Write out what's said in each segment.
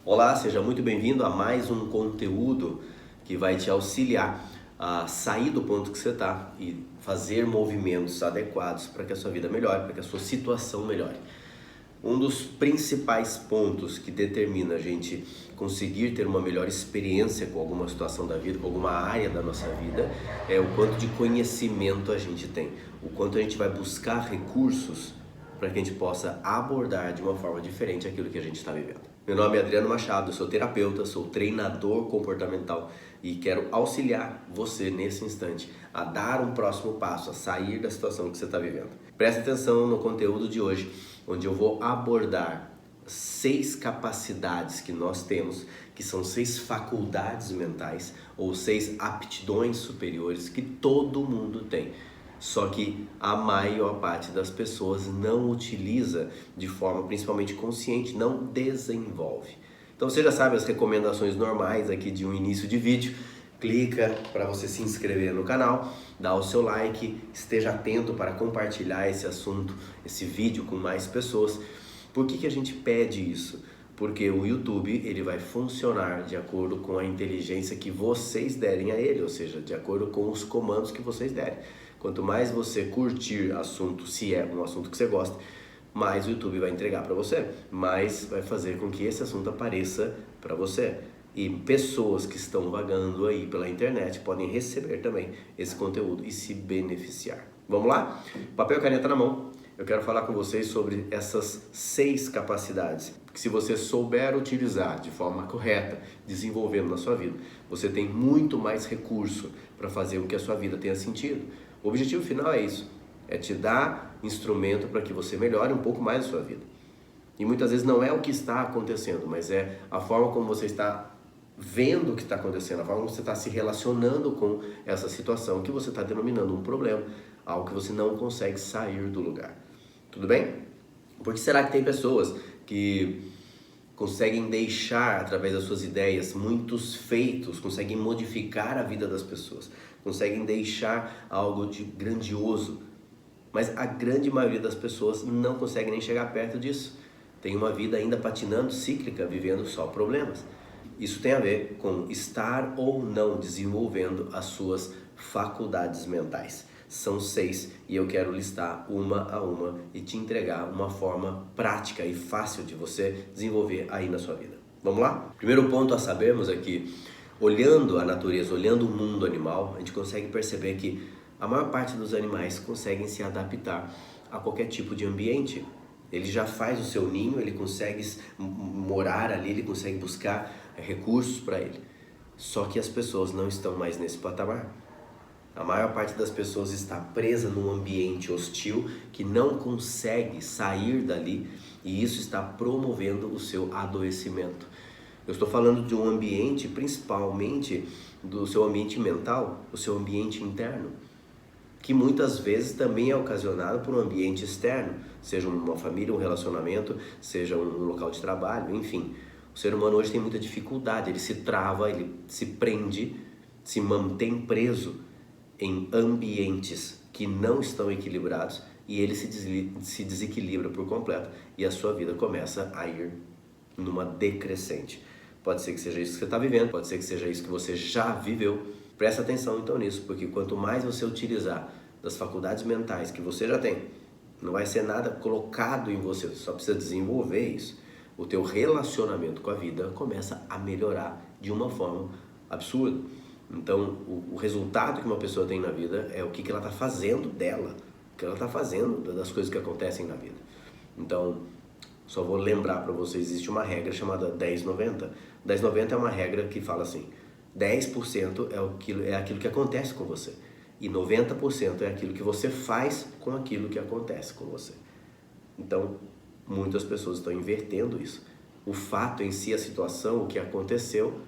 Olá, seja muito bem-vindo a mais um conteúdo que vai te auxiliar a sair do ponto que você está e fazer movimentos adequados para que a sua vida melhore, para que a sua situação melhore. Um dos principais pontos que determina a gente conseguir ter uma melhor experiência com alguma situação da vida, com alguma área da nossa vida, é o quanto de conhecimento a gente tem, o quanto a gente vai buscar recursos para que a gente possa abordar de uma forma diferente aquilo que a gente está vivendo. Meu nome é Adriano Machado, eu sou terapeuta, sou treinador comportamental e quero auxiliar você nesse instante a dar um próximo passo, a sair da situação que você está vivendo. Preste atenção no conteúdo de hoje, onde eu vou abordar 6 capacidades que nós temos, que são 6 faculdades mentais ou 6 aptidões superiores que todo mundo tem. Só que a maior parte das pessoas não utiliza de forma principalmente consciente, não desenvolve. Então você já sabe as recomendações normais aqui de um início de vídeo. Clica para você se inscrever no canal, dá o seu like, esteja atento para compartilhar esse assunto, esse vídeo com mais pessoas. Por que a gente pede isso? Porque o YouTube ele vai funcionar de acordo com a inteligência que vocês derem a ele, ou seja, de acordo com os comandos que vocês derem. Quanto mais você curtir assunto, se é um assunto que você gosta, mais o YouTube vai entregar para você, mais vai fazer com que esse assunto apareça para você. E pessoas que estão vagando aí pela internet podem receber também esse conteúdo e se beneficiar. Vamos lá? Papel e caneta na mão. Eu quero falar com vocês sobre essas 6 capacidades que, se você souber utilizar de forma correta, desenvolvendo na sua vida, você tem muito mais recurso para fazer com que a sua vida tenha sentido. O objetivo final é isso, é te dar instrumento para que você melhore um pouco mais a sua vida. E muitas vezes não é o que está acontecendo, mas é a forma como você está vendo o que está acontecendo, a forma como você está se relacionando com essa situação que você está denominando um problema, algo que você não consegue sair do lugar. Tudo bem? Por que será que tem pessoas que conseguem deixar, através das suas ideias, muitos feitos, conseguem modificar a vida das pessoas, conseguem deixar algo de grandioso, mas a grande maioria das pessoas não consegue nem chegar perto disso. Tem uma vida ainda patinando, cíclica, vivendo só problemas. Isso tem a ver com estar ou não desenvolvendo as suas faculdades mentais. São 6 e eu quero listar uma a uma e te entregar uma forma prática e fácil de você desenvolver aí na sua vida. Vamos lá? Primeiro ponto a sabermos é que, olhando a natureza, olhando o mundo animal, a gente consegue perceber que a maior parte dos animais conseguem se adaptar a qualquer tipo de ambiente. Ele já faz o seu ninho, ele consegue morar ali, ele consegue buscar recursos para ele. Só que as pessoas não estão mais nesse patamar. A maior parte das pessoas está presa num ambiente hostil que não consegue sair dali, e isso está promovendo o seu adoecimento. Eu estou falando de um ambiente, principalmente do seu ambiente mental, o seu ambiente interno, que muitas vezes também é ocasionado por um ambiente externo, seja uma família, um relacionamento, seja um local de trabalho, enfim. O ser humano hoje tem muita dificuldade, ele se trava, ele se prende, se mantém preso em ambientes que não estão equilibrados e ele se desequilibra por completo e a sua vida começa a ir numa decrescente. Pode ser que seja isso que você está vivendo, pode ser que seja isso que você já viveu. Presta atenção então nisso, porque quanto mais você utilizar das faculdades mentais que você já tem, não vai ser nada colocado em você, você só precisa desenvolver isso. O teu relacionamento com a vida começa a melhorar de uma forma absurda. Então, o resultado que uma pessoa tem na vida é o que ela está fazendo dela, o que ela está fazendo das coisas que acontecem na vida. Então, só vou lembrar para vocês, existe uma regra chamada 10-90. 10-90 é uma regra que fala assim, 10% é aquilo que acontece com você e 90% é aquilo que você faz com aquilo que acontece com você. Então, muitas pessoas estão invertendo isso. O fato em si, a situação, o que aconteceu,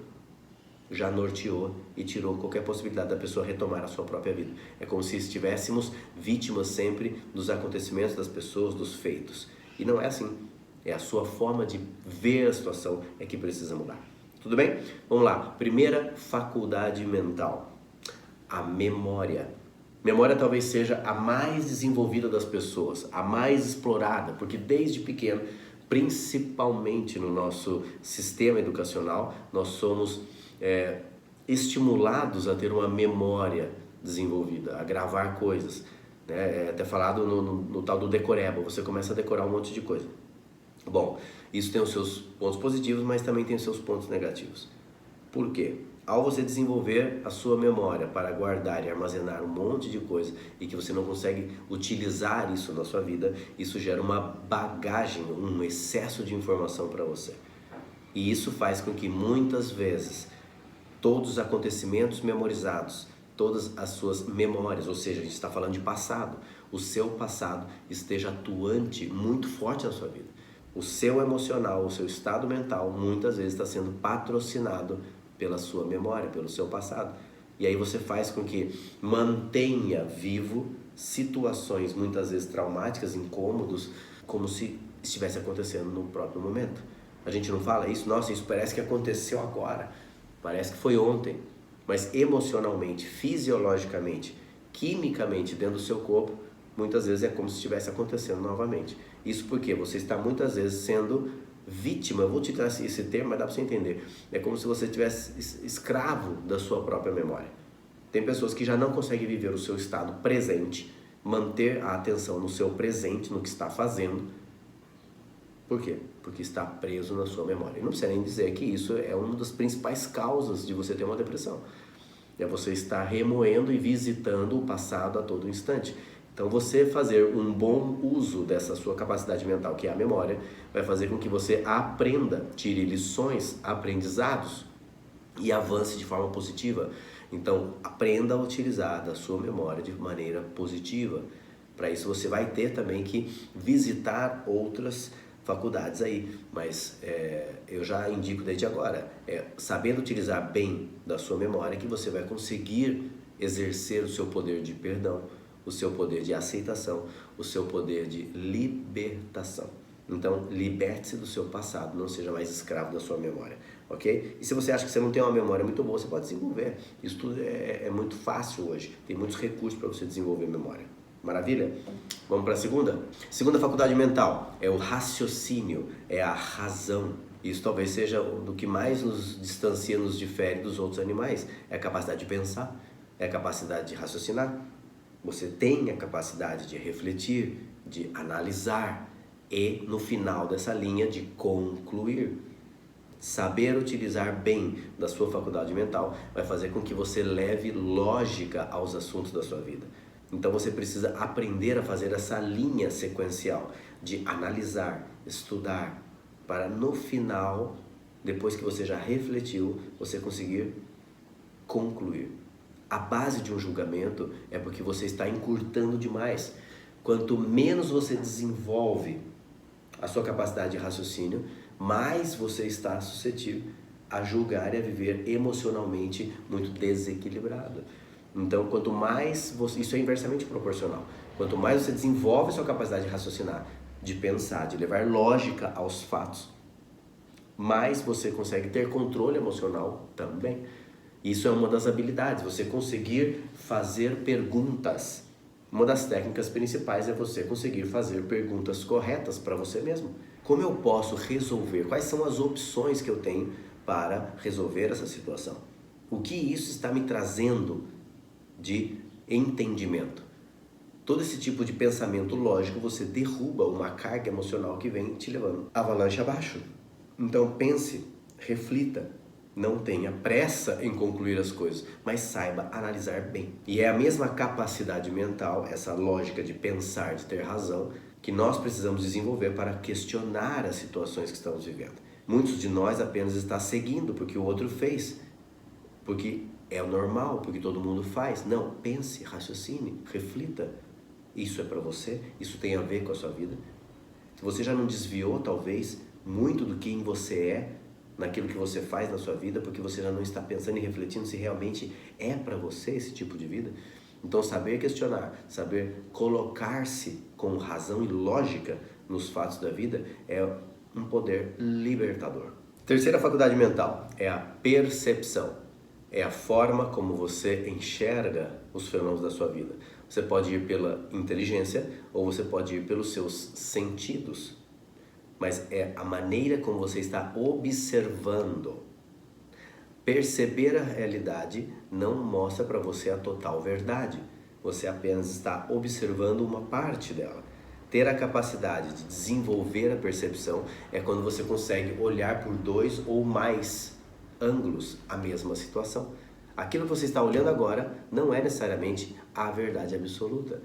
já norteou e tirou qualquer possibilidade da pessoa retomar a sua própria vida. É como se estivéssemos vítimas sempre dos acontecimentos das pessoas, dos feitos. E não é assim. É a sua forma de ver a situação é que precisa mudar. Tudo bem? Vamos lá. Primeira faculdade mental. A memória. Memória talvez seja a mais desenvolvida das pessoas, a mais explorada, porque desde pequeno principalmente no nosso sistema educacional, nós somos estimulados a ter uma memória desenvolvida, a gravar coisas. É até falado no tal do decoreba, você começa a decorar um monte de coisa. Bom, isso tem os seus pontos positivos, mas também tem os seus pontos negativos. Por quê? Ao você desenvolver a sua memória para guardar e armazenar um monte de coisa e que você não consegue utilizar isso na sua vida, isso gera uma bagagem, um excesso de informação para você. E isso faz com que muitas vezes todos os acontecimentos memorizados, todas as suas memórias, ou seja, a gente está falando de passado, o seu passado esteja atuante muito forte na sua vida. O seu emocional, o seu estado mental, muitas vezes está sendo patrocinado pela sua memória, pelo seu passado. E aí você faz com que mantenha vivo situações muitas vezes traumáticas, incômodos, como se estivesse acontecendo no próprio momento. A gente não fala isso, nossa, isso parece que aconteceu agora, parece que foi ontem. Mas emocionalmente, fisiologicamente, quimicamente dentro do seu corpo, muitas vezes é como se estivesse acontecendo novamente. Isso porque você está muitas vezes sendo vítima, eu vou te dar esse termo, mas dá para você entender. É como se você estivesse escravo da sua própria memória. Tem pessoas que já não conseguem viver o seu estado presente, manter a atenção no seu presente, no que está fazendo. Por quê? Porque está preso na sua memória. E não precisa nem dizer que isso é uma das principais causas de você ter uma depressão. É você estar remoendo e visitando o passado a todo instante. Então você fazer um bom uso dessa sua capacidade mental, que é a memória, vai fazer com que você aprenda, tire lições, aprendizados e avance de forma positiva. Então aprenda a utilizar da sua memória de maneira positiva. Para isso você vai ter também que visitar outras faculdades aí, mas eu já indico desde agora, sabendo utilizar bem da sua memória que você vai conseguir exercer o seu poder de perdão, o seu poder de aceitação, o seu poder de libertação. Então, liberte-se do seu passado, não seja mais escravo da sua memória, ok? E se você acha que você não tem uma memória muito boa, você pode desenvolver. Isso tudo é muito fácil hoje, tem muitos recursos para você desenvolver memória. Maravilha? Vamos para a segunda? Segunda faculdade mental é o raciocínio, é a razão. Isso talvez seja do que mais nos distancia, nos difere dos outros animais. É a capacidade de pensar, é a capacidade de raciocinar. Você tem a capacidade de refletir, de analisar e, no final dessa linha, de concluir. Saber utilizar bem da sua faculdade mental vai fazer com que você leve lógica aos assuntos da sua vida. Então você precisa aprender a fazer essa linha sequencial de analisar, estudar, para no final, depois que você já refletiu, você conseguir concluir. A base de um julgamento é porque você está encurtando demais. Quanto menos você desenvolve a sua capacidade de raciocínio, mais você está suscetível a julgar e a viver emocionalmente muito desequilibrado. Então, quanto mais você... Isso é inversamente proporcional. Quanto mais você desenvolve a sua capacidade de raciocinar, de pensar, de levar lógica aos fatos, mais você consegue ter controle emocional também. Isso é uma das habilidades, você conseguir fazer perguntas. Uma das técnicas principais é você conseguir fazer perguntas corretas para você mesmo. Como eu posso resolver? Quais são as opções que eu tenho para resolver essa situação? O que isso está me trazendo de entendimento? Todo esse tipo de pensamento lógico, você derruba uma carga emocional que vem te levando avalanche abaixo. Então pense, reflita, não tenha pressa em concluir as coisas, mas saiba analisar bem. E é a mesma capacidade mental, essa lógica de pensar, de ter razão, que nós precisamos desenvolver para questionar as situações que estamos vivendo. Muitos de nós apenas estão seguindo porque o outro fez, porque é o normal, porque todo mundo faz. Não, pense, raciocine, reflita. Isso é para você? Isso tem a ver com a sua vida? Se você já não desviou, talvez, muito do quem você é, naquilo que você faz na sua vida, porque você já não está pensando e refletindo se realmente é para você esse tipo de vida. Então, saber questionar, saber colocar-se com razão e lógica nos fatos da vida é um poder libertador. Terceira faculdade mental é a percepção. É a forma como você enxerga os fenômenos da sua vida. Você pode ir pela inteligência ou você pode ir pelos seus sentidos. mas é a maneira como você está observando. Perceber a realidade não mostra para você a total verdade. Você apenas está observando uma parte dela. Ter a capacidade de desenvolver a percepção é quando você consegue olhar por 2 ou mais ângulos a mesma situação. Aquilo que você está olhando agora não é necessariamente a verdade absoluta.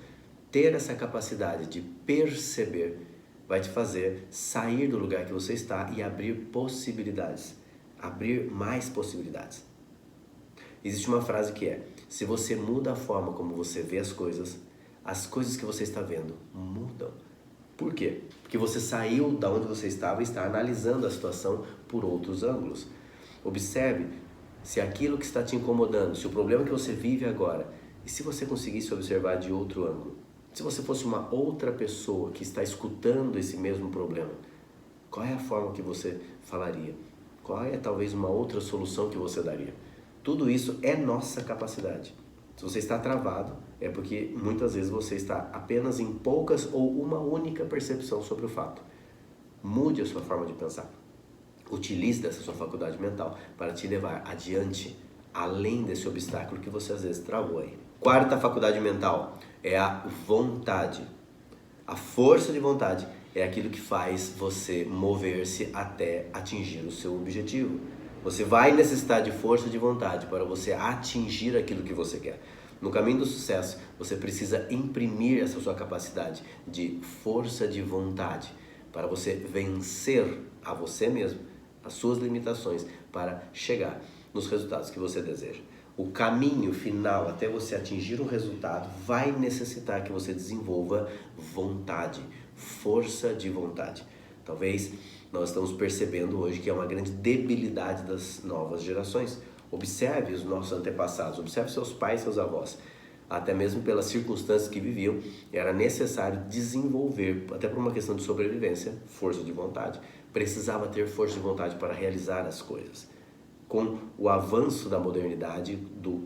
Ter essa capacidade de perceber vai te fazer sair do lugar que você está e abrir possibilidades, abrir mais possibilidades. Existe uma frase que é: se você muda a forma como você vê as coisas que você está vendo mudam. Por quê? Porque você saiu da onde você estava e está analisando a situação por outros ângulos. Observe se aquilo que está te incomodando, se o problema que você vive agora, e se você conseguisse observar de outro ângulo, se você fosse uma outra pessoa que está escutando esse mesmo problema, qual é a forma que você falaria? Qual é talvez uma outra solução que você daria? Tudo isso é nossa capacidade. Se você está travado, é porque muitas vezes você está apenas em poucas ou uma única percepção sobre o fato. Mude a sua forma de pensar. Utilize dessa sua faculdade mental para te levar adiante, além desse obstáculo que você às vezes travou aí. Quarta faculdade mental é a vontade. A força de vontade é aquilo que faz você mover-se até atingir o seu objetivo. Você vai necessitar de força de vontade para você atingir aquilo que você quer. No caminho do sucesso, você precisa imprimir essa sua capacidade de força de vontade para você vencer a você mesmo, as suas limitações, para chegar nos resultados que você deseja. O caminho final até você atingir um resultado vai necessitar que você desenvolva vontade, força de vontade. Talvez nós estamos percebendo hoje que é uma grande debilidade das novas gerações. Observe os nossos antepassados, observe seus pais, seus avós. Até mesmo pelas circunstâncias que viviam, era necessário desenvolver, até por uma questão de sobrevivência, força de vontade. Precisava ter força de vontade para realizar as coisas. Com o avanço da modernidade,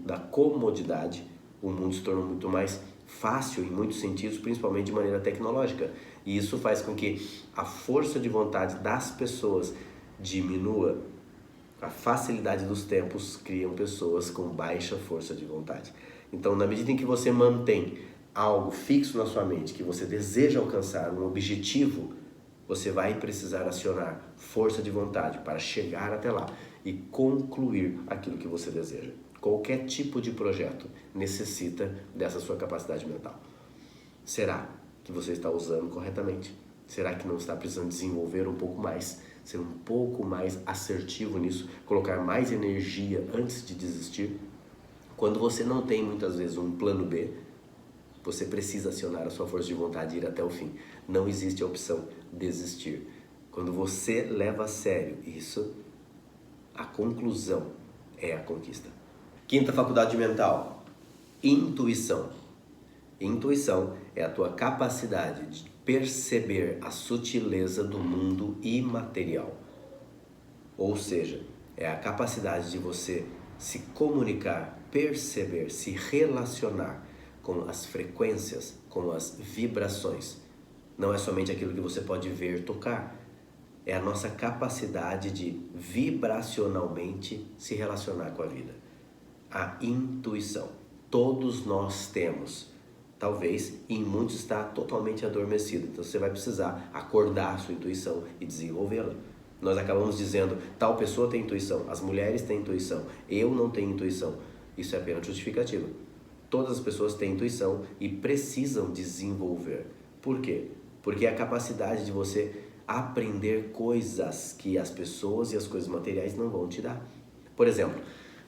da comodidade, o mundo se tornou muito mais fácil em muitos sentidos, principalmente de maneira tecnológica. E isso faz com que a força de vontade das pessoas diminua. A facilidade dos tempos criam pessoas com baixa força de vontade. Então, na medida em que você mantém algo fixo na sua mente, que você deseja alcançar, um objetivo, você vai precisar acionar força de vontade para chegar até lá e concluir aquilo que você deseja. Qualquer tipo de projeto necessita dessa sua capacidade mental. Será que você está usando corretamente? Será que não está precisando desenvolver um pouco mais? Ser um pouco mais assertivo nisso? Colocar mais energia antes de desistir? Quando você não tem muitas vezes um plano B, você precisa acionar a sua força de vontade e ir até o fim. Não existe a opção desistir. Quando você leva a sério isso, a conclusão é a conquista. Quinta faculdade mental, intuição. Intuição é a tua capacidade de perceber a sutileza do mundo imaterial. Ou seja, é a capacidade de você se comunicar, perceber, se relacionar com as frequências, com as vibrações. Não é somente aquilo que você pode ver, tocar. É a nossa capacidade de vibracionalmente se relacionar com a vida. A intuição. Todos nós temos. Talvez em muitos está totalmente adormecido. Então você vai precisar acordar a sua intuição e desenvolvê-la. Nós acabamos dizendo, tal pessoa tem intuição, as mulheres têm intuição, eu não tenho intuição. Isso é apenas justificativa. Todas as pessoas têm intuição e precisam desenvolver. Por quê? Porque é a capacidade de você aprender coisas que as pessoas e as coisas materiais não vão te dar. Por exemplo,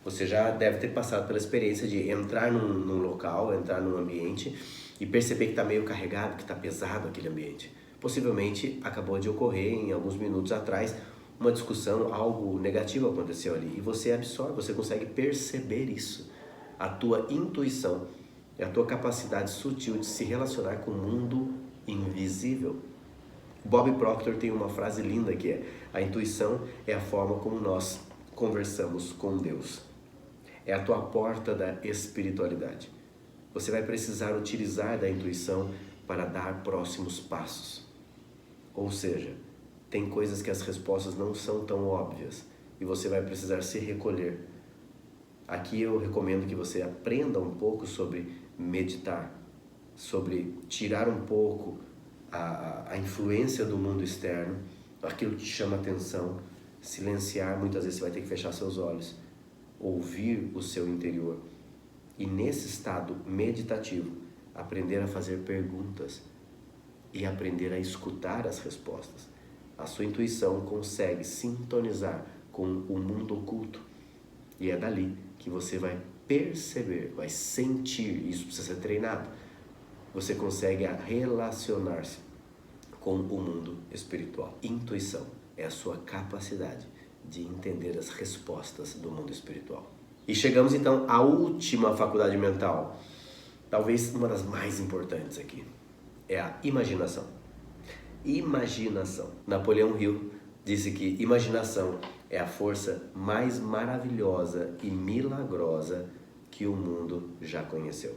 você já deve ter passado pela experiência de entrar num local, entrar num ambiente e perceber que está meio carregado, que está pesado aquele ambiente. Possivelmente acabou de ocorrer em alguns minutos atrás uma discussão, algo negativo aconteceu ali e você absorve, você consegue perceber isso. A tua intuição é a tua capacidade sutil de se relacionar com o mundo invisível. Bob Proctor tem uma frase linda que é: a intuição é a forma como nós conversamos com Deus. É a tua porta da espiritualidade. Você vai precisar utilizar da intuição para dar próximos passos. Ou seja, tem coisas que as respostas não são tão óbvias e você vai precisar se recolher. Aqui eu recomendo que você aprenda um pouco sobre meditar, sobre tirar um pouco a influência do mundo externo, aquilo que te chama atenção, silenciar. Muitas vezes você vai ter que fechar seus olhos, ouvir o seu interior e nesse estado meditativo aprender a fazer perguntas e aprender a escutar as respostas. A sua intuição consegue sintonizar com o mundo oculto e é dali que você vai perceber, vai sentir, isso precisa ser treinado. Você consegue relacionar-se com o mundo espiritual. Intuição é a sua capacidade de entender as respostas do mundo espiritual. E chegamos então à última faculdade mental, talvez uma das mais importantes aqui, é a imaginação. Imaginação. Napoleão Hill disse que imaginação é a força mais maravilhosa e milagrosa que o mundo já conheceu.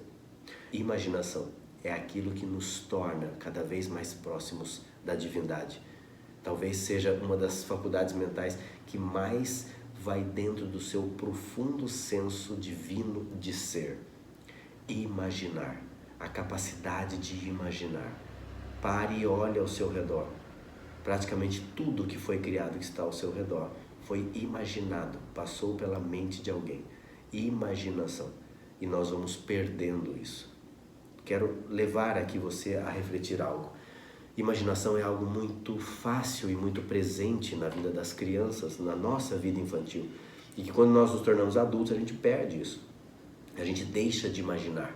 Imaginação é aquilo que nos torna cada vez mais próximos da divindade. Talvez seja uma das faculdades mentais que mais vai dentro do seu profundo senso divino de ser. Imaginar, a capacidade de imaginar. Pare e olhe ao seu redor. Praticamente tudo que foi criado, que está ao seu redor, foi imaginado, passou pela mente de alguém. Imaginação. E nós vamos perdendo isso. Quero levar aqui você a refletir algo. Imaginação é algo muito fácil e muito presente na vida das crianças, na nossa vida infantil. E que quando nós nos tornamos adultos, a gente perde isso. A gente deixa de imaginar.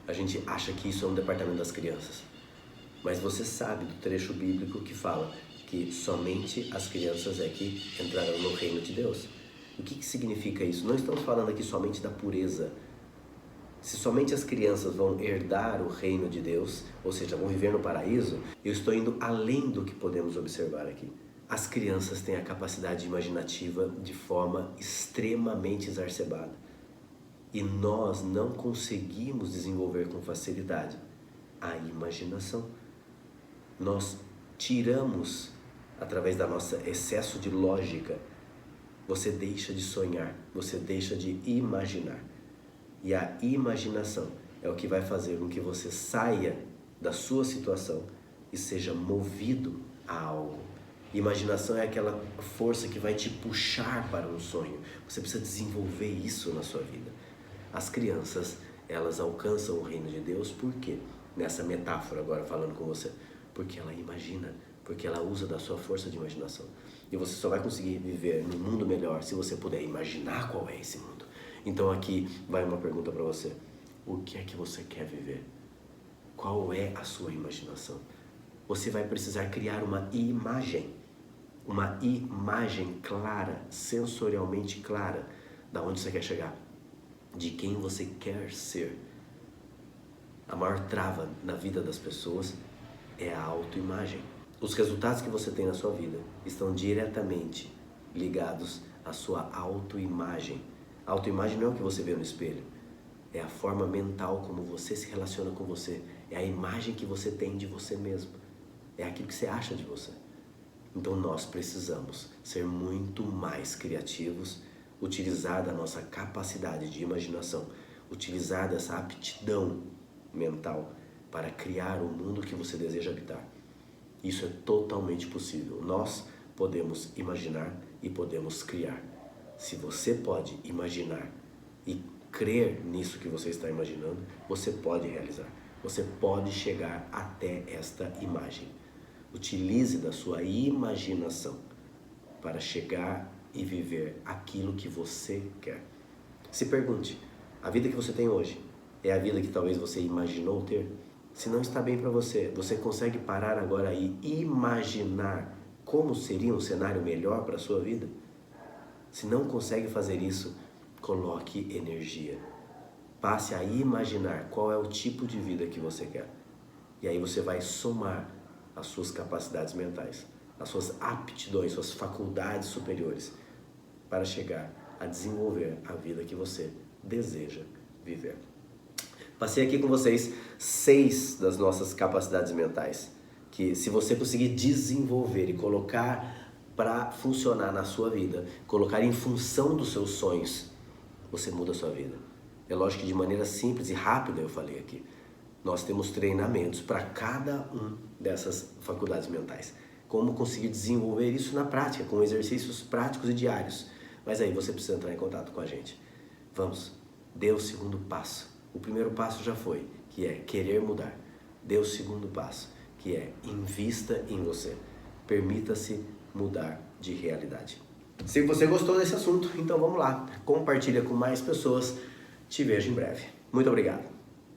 A gente acha que isso é um departamento das crianças. Mas você sabe do trecho bíblico que fala que somente as crianças é que entrarão no reino de Deus. O que significa isso? Não estamos falando aqui somente da pureza. Se somente as crianças vão herdar o reino de Deus, ou seja, vão viver no paraíso, eu estou indo além do que podemos observar aqui. As crianças têm a capacidade imaginativa de forma extremamente exacerbada. E nós não conseguimos desenvolver com facilidade a imaginação. Nós tiramos, através da nossa excesso de lógica, você deixa de sonhar, você deixa de imaginar. E a imaginação é o que vai fazer com que você saia da sua situação e seja movido a algo. Imaginação é aquela força que vai te puxar para um sonho. Você precisa desenvolver isso na sua vida. As crianças, elas alcançam o reino de Deus por quê? Nessa metáfora agora falando com você. Porque ela imagina, porque ela usa da sua força de imaginação. E você só vai conseguir viver num mundo melhor se você puder imaginar qual é esse mundo. Então aqui vai uma pergunta para você. O que é que você quer viver? Qual é a sua imaginação? Você vai precisar criar uma imagem clara, sensorialmente clara, da onde você quer chegar, de quem você quer ser. A maior trava na vida das pessoas é a autoimagem. Os resultados que você tem na sua vida estão diretamente ligados à sua autoimagem. A autoimagem não é o que você vê no espelho, é a forma mental como você se relaciona com você, é a imagem que você tem de você mesmo, é aquilo que você acha de você. Então nós precisamos ser muito mais criativos, utilizar da nossa capacidade de imaginação, utilizar dessa aptidão mental para criar o mundo que você deseja habitar. Isso é totalmente possível. Nós podemos imaginar e podemos criar. Se você pode imaginar e crer nisso que você está imaginando, você pode realizar. Você pode chegar até esta imagem. Utilize da sua imaginação para chegar e viver aquilo que você quer. Se pergunte, a vida que você tem hoje é a vida que talvez você imaginou ter? Se não está bem para você, você consegue parar agora e imaginar como seria um cenário melhor para a sua vida? Se não consegue fazer isso, coloque energia. Passe a imaginar qual é o tipo de vida que você quer. E aí você vai somar as suas capacidades mentais, as suas aptidões, suas faculdades superiores para chegar a desenvolver a vida que você deseja viver. Passei aqui com vocês 6 das nossas capacidades mentais, que se você conseguir desenvolver e colocar para funcionar na sua vida, colocar em função dos seus sonhos, você muda a sua vida. É lógico que de maneira simples e rápida eu falei aqui. Nós temos treinamentos para cada um dessas faculdades mentais. Como conseguir desenvolver isso na prática, com exercícios práticos e diários. Mas aí você precisa entrar em contato com a gente. Vamos, dê o segundo passo. O primeiro passo já foi, que é querer mudar. Dê o segundo passo, que é invista em você. Permita-se mudar de realidade. Se você gostou desse assunto, então vamos lá. Compartilha com mais pessoas. Te vejo em breve. Muito obrigado.